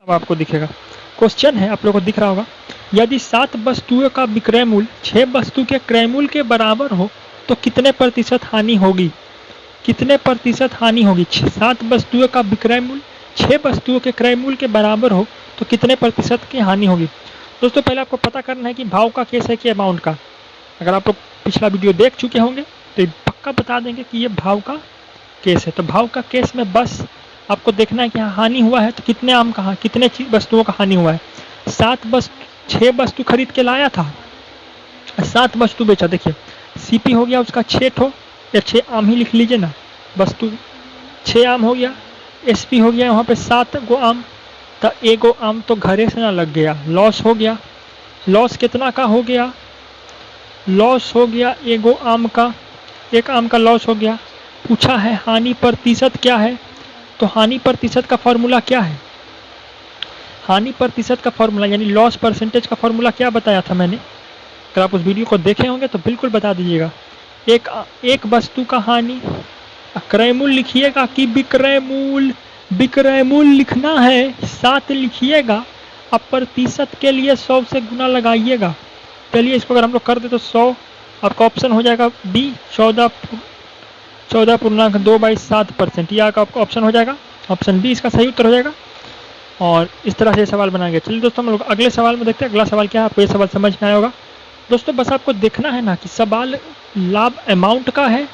अब आपको दिखेगा। क्वेश्चन है, आप लोगों को दिख रहा होगा, यदि 7 वस्तुओं का विक्रय मूल्य 6 वस्तु के क्रय मूल्य के बराबर हो तो कितने प्रतिशत हानि होगी? कितने प्रतिशत हानि होगी? 7 वस्तुओं का विक्रय मूल्य 6 वस्तुओं के क्रय मूल्य के बराबर हो तो कितने प्रतिशत की हानि होगी? दोस्तों पहले आपको पता करना है कि भाव का केस है कि अमाउंट का। अगर आप लोग पिछला वीडियो देख चुके होंगे तो ये पक्का बता देंगे कि ये भाव का केस है। तो भाव का केस में बस आपको देखना है कि हानि हुआ है तो कितने आम का, कितने वस्तुओं का हानि हुआ है। 6 वस्तु खरीद के लाया था, 7 वस्तु बेचा। देखिए सीपी हो गया उसका 6 ठो या 6 आम ही लिख लीजिए ना, वस्तु 6 आम हो गया। एसपी हो गया वहाँ पे 7 गो आम, तो 1 गो आम तो घरे से ना लग गया, लॉस हो गया। लॉस कितना का हो गया? लॉस हो गया 1 गो आम का, 1 आम का लॉस हो गया। पूछा है हानि प्रतिशत क्या है, तो हानि प्रतिशत का फॉर्मूला क्या है? हानि प्रतिशत का फॉर्मूला यानी लॉस परसेंटेज का फॉर्मूला क्या बताया था मैंने? अगर आप उस वीडियो को देखे होंगे तो बिल्कुल बता दीजिएगा। एक वस्तु का हानि, क्रय मूल्य लिखिएगा कि विक्रय मूल्य? विक्रय मूल्य लिखना है 7 लिखिएगा, अब प्रतिशत के लिए 100 से गुना लगाइएगा। चलिए इसको अगर हम लोग कर दे तो 100, आपका ऑप्शन हो जाएगा बी 14.2/7%। यह आपका ऑप्शन हो जाएगा, ऑप्शन बी इसका सही उत्तर हो जाएगा। और इस तरह से सवाल बनाएंगे। चलिए दोस्तों हम लोग अगले सवाल में देखते हैं। अगला सवाल क्या है, आपको ये सवाल समझ में आया होगा। दोस्तों बस आपको देखना है ना कि सवाल लाभ अमाउंट का है,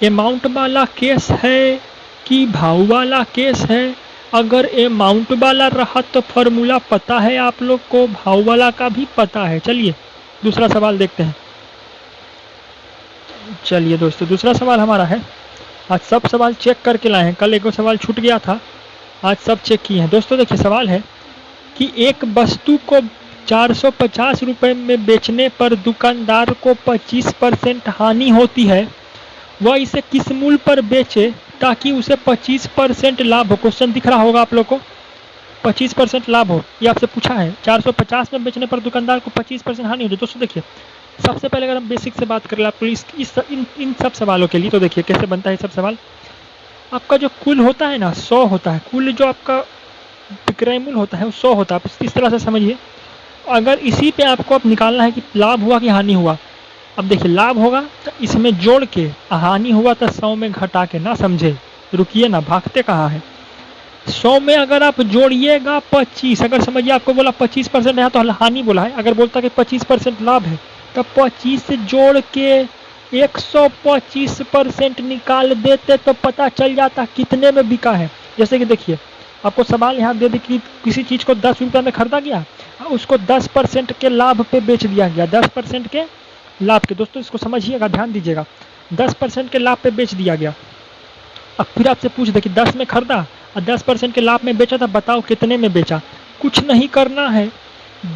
अमाउंट वाला केस है कि भाव वाला केस है। अगर अमाउंट वाला रहा तो फॉर्मूला पता है आप लोग को, भाव वाला का भी पता है। चलिए दूसरा सवाल देखते हैं। चलिए दोस्तों दूसरा सवाल हमारा है, आज सब सवाल चेक करके लाए हैं, कल एक सवाल छूट गया था, आज सब चेक किए हैं। दोस्तों देखिए सवाल है कि एक वस्तु को 450 रुपये में बेचने पर दुकानदार को 25% हानि होती है, वह इसे किस मूल्य पर बेचे ताकि उसे 25% लाभ हो? क्वेश्चन दिख रहा होगा आप लोग को, 25% लाभ हो, ये आपसे पूछा है। 450 में बेचने पर दुकानदार को 25% हानि होती है। दोस्तों देखिए सबसे पहले अगर हम बेसिक से बात करें आपको इन सब सवालों के लिए, तो देखिए कैसे बनता है सब सवाल। आपका जो कुल होता है ना 100 होता है, कुल जो आपका विक्रय मूल्य होता है वो 100 होता है। आप इस तरह से समझिए, अगर इसी पे आपको अब निकालना है कि लाभ हुआ कि हानि हुआ। अब देखिए लाभ होगा तो इसमें जोड़ के, हानि हुआ तो 100 में घटा के, ना समझे, रुकिए ना, भागते कहाँ है। 100 में अगर आप जोड़िएगा 25, अगर समझिए आपको बोला 25% है तो हानि बोला है, अगर बोलता कि 25% लाभ है तो 25 जोड़ के 125% निकाल देते तो पता चल जाता कितने में बिका है। जैसे कि देखिए आपको सवाल यहाँ दे दी कि किसी चीज़ को 10 रुपये में खरीदा गया, उसको 10% के लाभ पे बेच दिया गया, 10% के लाभ के। दोस्तों इसको समझिएगा, ध्यान दीजिएगा, 10% के लाभ पे बेच दिया गया। अब फिर आपसे पूछ दे कि 10 में खरीदा और 10% के लाभ में बेचा था, बताओ कितने में बेचा? कुछ नहीं करना है,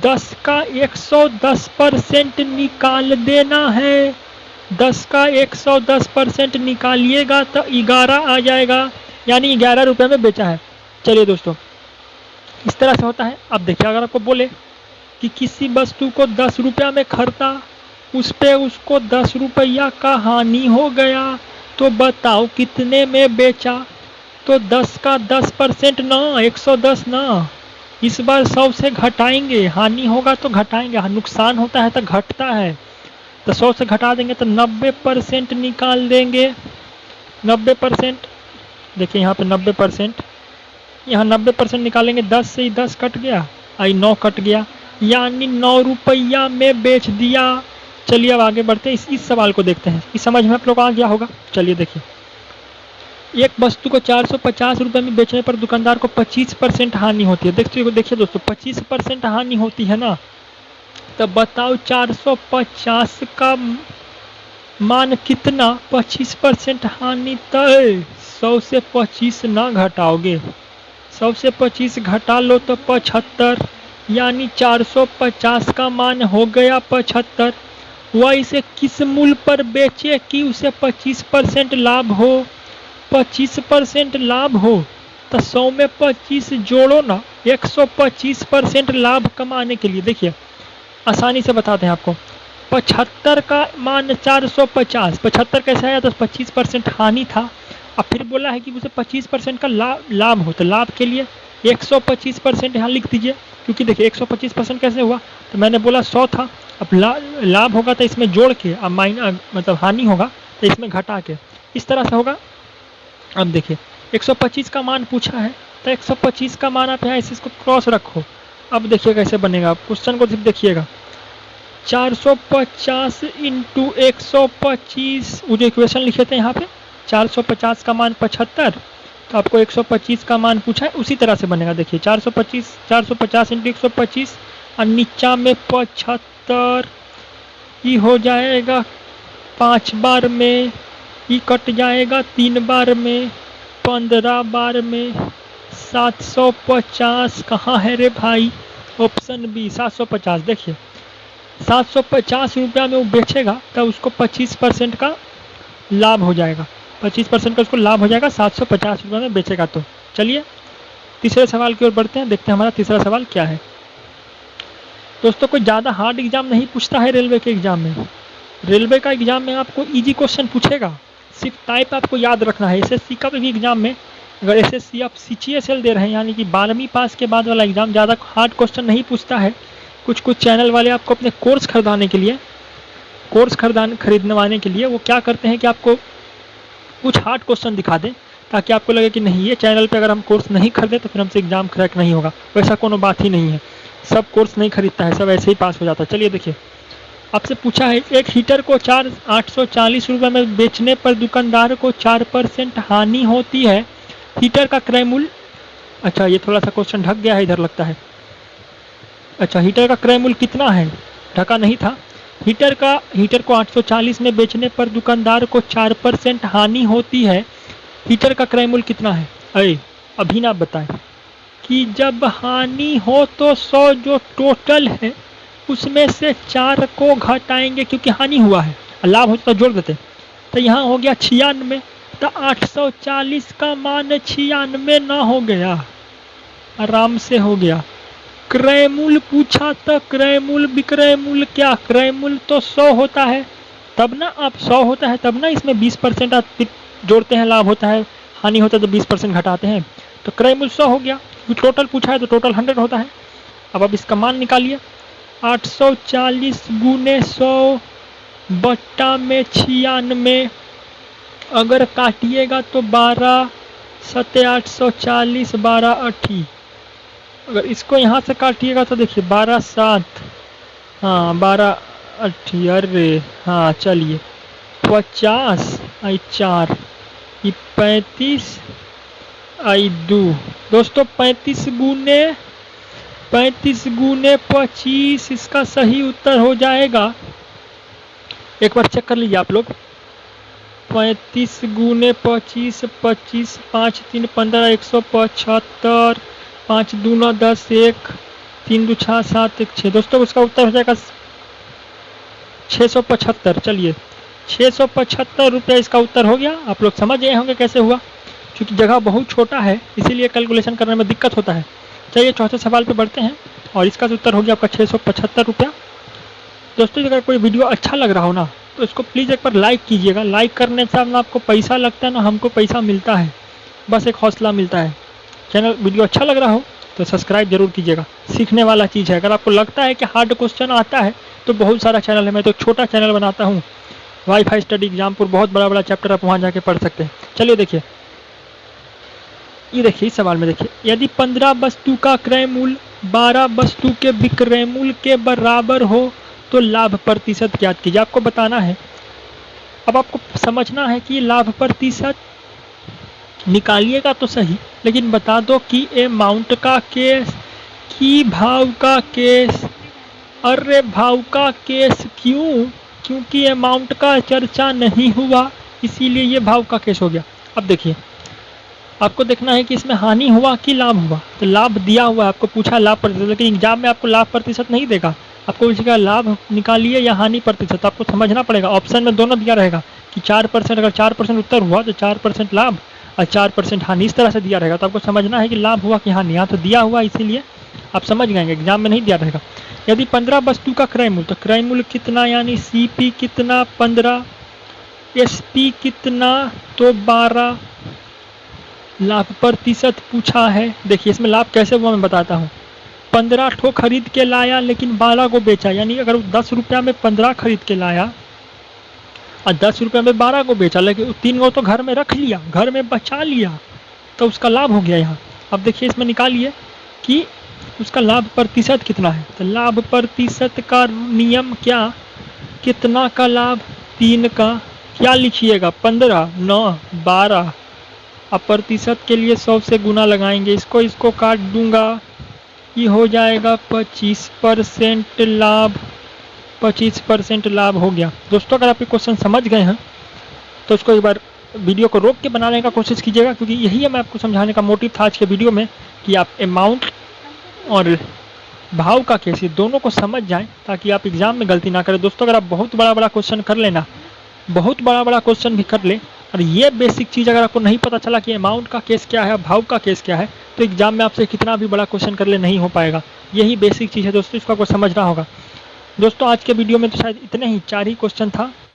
10 का 110% निकाल देना है। 10 का 110% निकालिएगा तो 11 आ जाएगा, यानी 11 रुपये में बेचा है। चलिए दोस्तों इस तरह से होता है। अब देखिए अगर आपको बोले कि किसी वस्तु को 10 रुपया में खरीदा, उस पे उसको 10 रुपया का हानि हो गया, तो बताओ कितने में बेचा? तो 10 का 10% ना, 110 ना, इस बार 100 से घटाएंगे, हानि होगा तो घटाएंगे, नुकसान होता है तो घटता है, तो 100 से घटा देंगे तो 90% निकाल देंगे। 90%, देखिए यहाँ पे 90%, यहाँ 90% निकालेंगे, 10 से ही 10 कट गया, आई 9 कट गया, यानी 9 रुपया में बेच दिया। चलिए अब आगे बढ़ते हैं, इस सवाल को देखते हैं, इस समझ में आप लोग आ गया होगा। चलिए देखिए, एक वस्तु को 450 रुपये में बेचने पर दुकानदार को 25% हानि होती है। देखिए दोस्तों 25% हानि होती है ना, तो बताओ 450 का मान कितना? 25% हानि तय, 100 से 25 ना घटाओगे, 100 से 25 घटा लो तो 75, यानी 450 का मान हो गया 75। वह इसे किस मूल्य पर बेचे कि उसे 25% लाभ हो? 25% लाभ हो तो 100 में 25 जोड़ो ना, 125% लाभ कमाने के लिए। देखिए आसानी से बताते हैं आपको, 75 का मान 450, 75 कैसे आया? तो 25% हानि था, अब फिर बोला है कि उसे 25% का लाभ हो, तो लाभ के लिए 125% यहाँ लिख दीजिए, क्योंकि देखिए 125% कैसे हुआ, तो मैंने बोला 100 था, अब लाभ होगा तो इसमें जोड़ के, अब मतलब हानि होगा तो इसमें घटा के, इस तरह से होगा। अब देखिए 125 का मान पूछा है, तो 125 का मान आप यहाँ इसको क्रॉस रखो। अब देखिए कैसे बनेगा, क्वेश्चन को सिर्फ देखिएगा, 450 इंटू 125, वो जो इक्वेशन लिखे थे यहाँ पे 450 का मान 75, तो आपको 125 का मान पूछा है, उसी तरह से बनेगा। देखिए 450 इंटू 125 और नीचा में 75, ये हो जाएगा 5 बार में, ये कट जाएगा 3 बार में, 15 बार में, 750 कहाँ है रे भाई, ऑप्शन बी 750। देखिए 750 रुपया में वो बेचेगा तो उसको 25% का लाभ हो जाएगा, 25% का उसको लाभ हो जाएगा 750 रुपये में बेचेगा। तो चलिए तीसरे सवाल की ओर बढ़ते हैं, देखते हैं हमारा तीसरा सवाल क्या है। दोस्तों कोई ज़्यादा हार्ड एग्जाम नहीं पूछता है रेलवे के एग्जाम में। रेलवे का एग्जाम में आपको इजी क्वेश्चन पूछेगा, सिर्फ टाइप आपको याद रखना है। एसएससी का भी एग्जाम में अगर एसएससी आप सीजीएसएल दे रहे हैं, यानी कि 12वीं पास के बाद वाला एग्जाम, ज़्यादा हार्ड क्वेश्चन नहीं पूछता है। कुछ चैनल वाले आपको अपने कोर्स खरीदवाने के लिए वो क्या करते हैं कि आपको कुछ हार्ड क्वेश्चन दिखा दें, ताकि आपको लगे कि नहीं, ये चैनल पे अगर हम कोर्स नहीं खरीदे तो फिर हमसे एग्जाम क्रैक नहीं होगा। वैसा कोनो बात ही नहीं है, सब कोर्स नहीं खरीदता है, सब ऐसे ही पास हो जाता है। चलिए देखिए, आपसे पूछा है एक हीटर को 840 रुपये में बेचने पर दुकानदार को 4% हानि होती है। हीटर का क्रय मूल्य, अच्छा ये थोड़ा सा क्वेश्चन ढक गया है इधर लगता है। अच्छा हीटर का क्रय मूल्य कितना है, ढका नहीं था। हीटर को 840 में बेचने पर दुकानदार को 4% हानि होती है। हीटर का क्रय मूल्य कितना है, अरे अभी ना बताएं कि जब हानि हो तो 100 जो टोटल है उसमें से 4 को घटाएंगे, क्योंकि हानि हुआ है, लाभ होता तो जोड़ देते। तो यहाँ हो गया 96, तो 840 का मान 96 ना हो गया, आराम से हो गया। क्रय मूल्य पूछा तो क्रय मूल्य विक्रय मूल्य क्या, क्रय मूल्य तो 100 होता है तब ना, आप 100 होता है तब ना इसमें 20% आप जोड़ते हैं, लाभ होता है, हानि होता है तो 20% घटाते हैं। तो क्रय मूल्य 100 हो गया, टोटल पूछा है तो टोटल 100 होता है। अब आप इसका मान निकालिए, 840 गुने 100 बट्टा में 96, अगर काटिएगा तो 12 सत्ते 840, 12 80, अगर इसको यहाँ से काटिएगा तो देखिए 12 7, हाँ 12 80, अरे हाँ चलिए 50 आई 4, ये 35 आई 2। दोस्तों 35 गुने 25 इसका सही उत्तर हो जाएगा, एक बार चेक कर लीजिए आप लोग। 35 गुने 25, 25 5 3 15, 175, 5 दूना 10, 1 3 2 6 7 1 6। दोस्तों उसका उत्तर हो जाएगा 675। चलिए 675 रुपये इसका उत्तर हो गया। आप लोग समझ गए होंगे कैसे हुआ, क्योंकि जगह बहुत छोटा है इसीलिए कैलकुलेशन करने में दिक्कत होता है। चलिए चौथे सवाल पे बढ़ते हैं, और इसका उत्तर हो गया आपका 675 रुपया। दोस्तों अगर कोई वीडियो अच्छा लग रहा हो ना तो इसको प्लीज़ एक बार लाइक कीजिएगा। लाइक करने से ना आपको पैसा लगता है ना हमको पैसा मिलता है, बस एक हौसला मिलता है। चैनल वीडियो अच्छा लग रहा हो तो सब्सक्राइब जरूर कीजिएगा, सीखने वाला चीज़ है। अगर आपको लगता है कि हार्ड क्वेश्चन आता है तो बहुत सारा चैनल है, मैं तो छोटा चैनल बनाता हूँ, वाईफाई स्टडी एग्जामपुर, बहुत बड़ा बड़ा चैप्टर आप वहाँ जाके पढ़ सकते हैं। चलिए देखिए, ये देखिए इस सवाल में देखिए, यदि 15 वस्तु का क्रय मूल्य 12 वस्तु के विक्रय मूल्य के बराबर हो तो लाभ प्रतिशत ज्ञात कीजिए। आपको बताना है, अब आपको समझना है कि लाभ प्रतिशत निकालिएगा तो सही, लेकिन बता दो कि अमाउंट का केस कि भाव का केस। अरे भाव का केस क्यों, क्योंकि अमाउंट का चर्चा नहीं हुआ इसीलिए ये भाव का केस हो गया। अब देखिए आपको देखना है कि इसमें हानि हुआ कि लाभ हुआ, तो लाभ दिया हुआ है, आपको पूछा लाभ प्रतिशत, लेकिन एग्जाम में आपको लाभ प्रतिशत नहीं देगा, आपको पूछेगा लाभ निकालिए या हानि प्रतिशत। आपको समझना पड़ेगा, ऑप्शन में दोनों दिया रहेगा कि 4%, अगर 4% उत्तर हुआ तो 4% लाभ और 4% हानि, इस तरह से दिया रहेगा। तो आपको समझना है कि लाभ हुआ कि हानि, यहाँ तो दिया हुआ इसीलिए आप समझ गएंगे, एग्जाम में नहीं दिया रहेगा। यदि 15 वस्तु का क्रय मूल्य, तो क्रय मूल्य कितना, यानी CP कितना 15, SP कितना तो 12, लाभ प्रतिशत पूछा है। देखिए इसमें लाभ कैसे हुआ मैं बताता हूँ। 15 ठो खरीद के लाया लेकिन 12 को बेचा, यानी अगर 10 रुपया में 15 खरीद के लाया और 10 रुपये में 12 को बेचा, लेकिन 3 को तो घर में रख लिया, घर में बचा लिया, तो उसका लाभ हो गया यहाँ। अब देखिए इसमें निकालिए कि उसका लाभ प्रतिशत कितना है। तो लाभ प्रतिशत का नियम क्या, कितना का लाभ, 3 का, क्या लिखिएगा 15, 9, 12। अब प्रतिशत के लिए 100 से गुना लगाएंगे, इसको काट दूंगा, ये हो जाएगा 25% लाभ। 25% लाभ हो गया। दोस्तों अगर आप ये क्वेश्चन समझ गए हैं तो इसको एक बार वीडियो को रोक के बनाने का कोशिश कीजिएगा, क्योंकि यही है मैं आपको समझाने का मोटिव था आज के वीडियो में कि आप अमाउंट और भाव का केस ये दोनों को समझ जाएं ताकि आप एग्जाम में गलती ना करें। दोस्तों अगर आप बहुत बड़ा बड़ा क्वेश्चन कर लेना, बहुत बड़ा बड़ा क्वेश्चन भी कर ले और ये बेसिक चीज़ अगर आपको नहीं पता चला कि अमाउंट का केस क्या है, भाव का केस क्या है, तो एग्जाम में आपसे कितना भी बड़ा क्वेश्चन कर ले नहीं हो पाएगा। यही बेसिक चीज़ है दोस्तों, इसको आपको समझना होगा। दोस्तों आज के वीडियो में तो शायद इतने ही 4 ही क्वेश्चन था।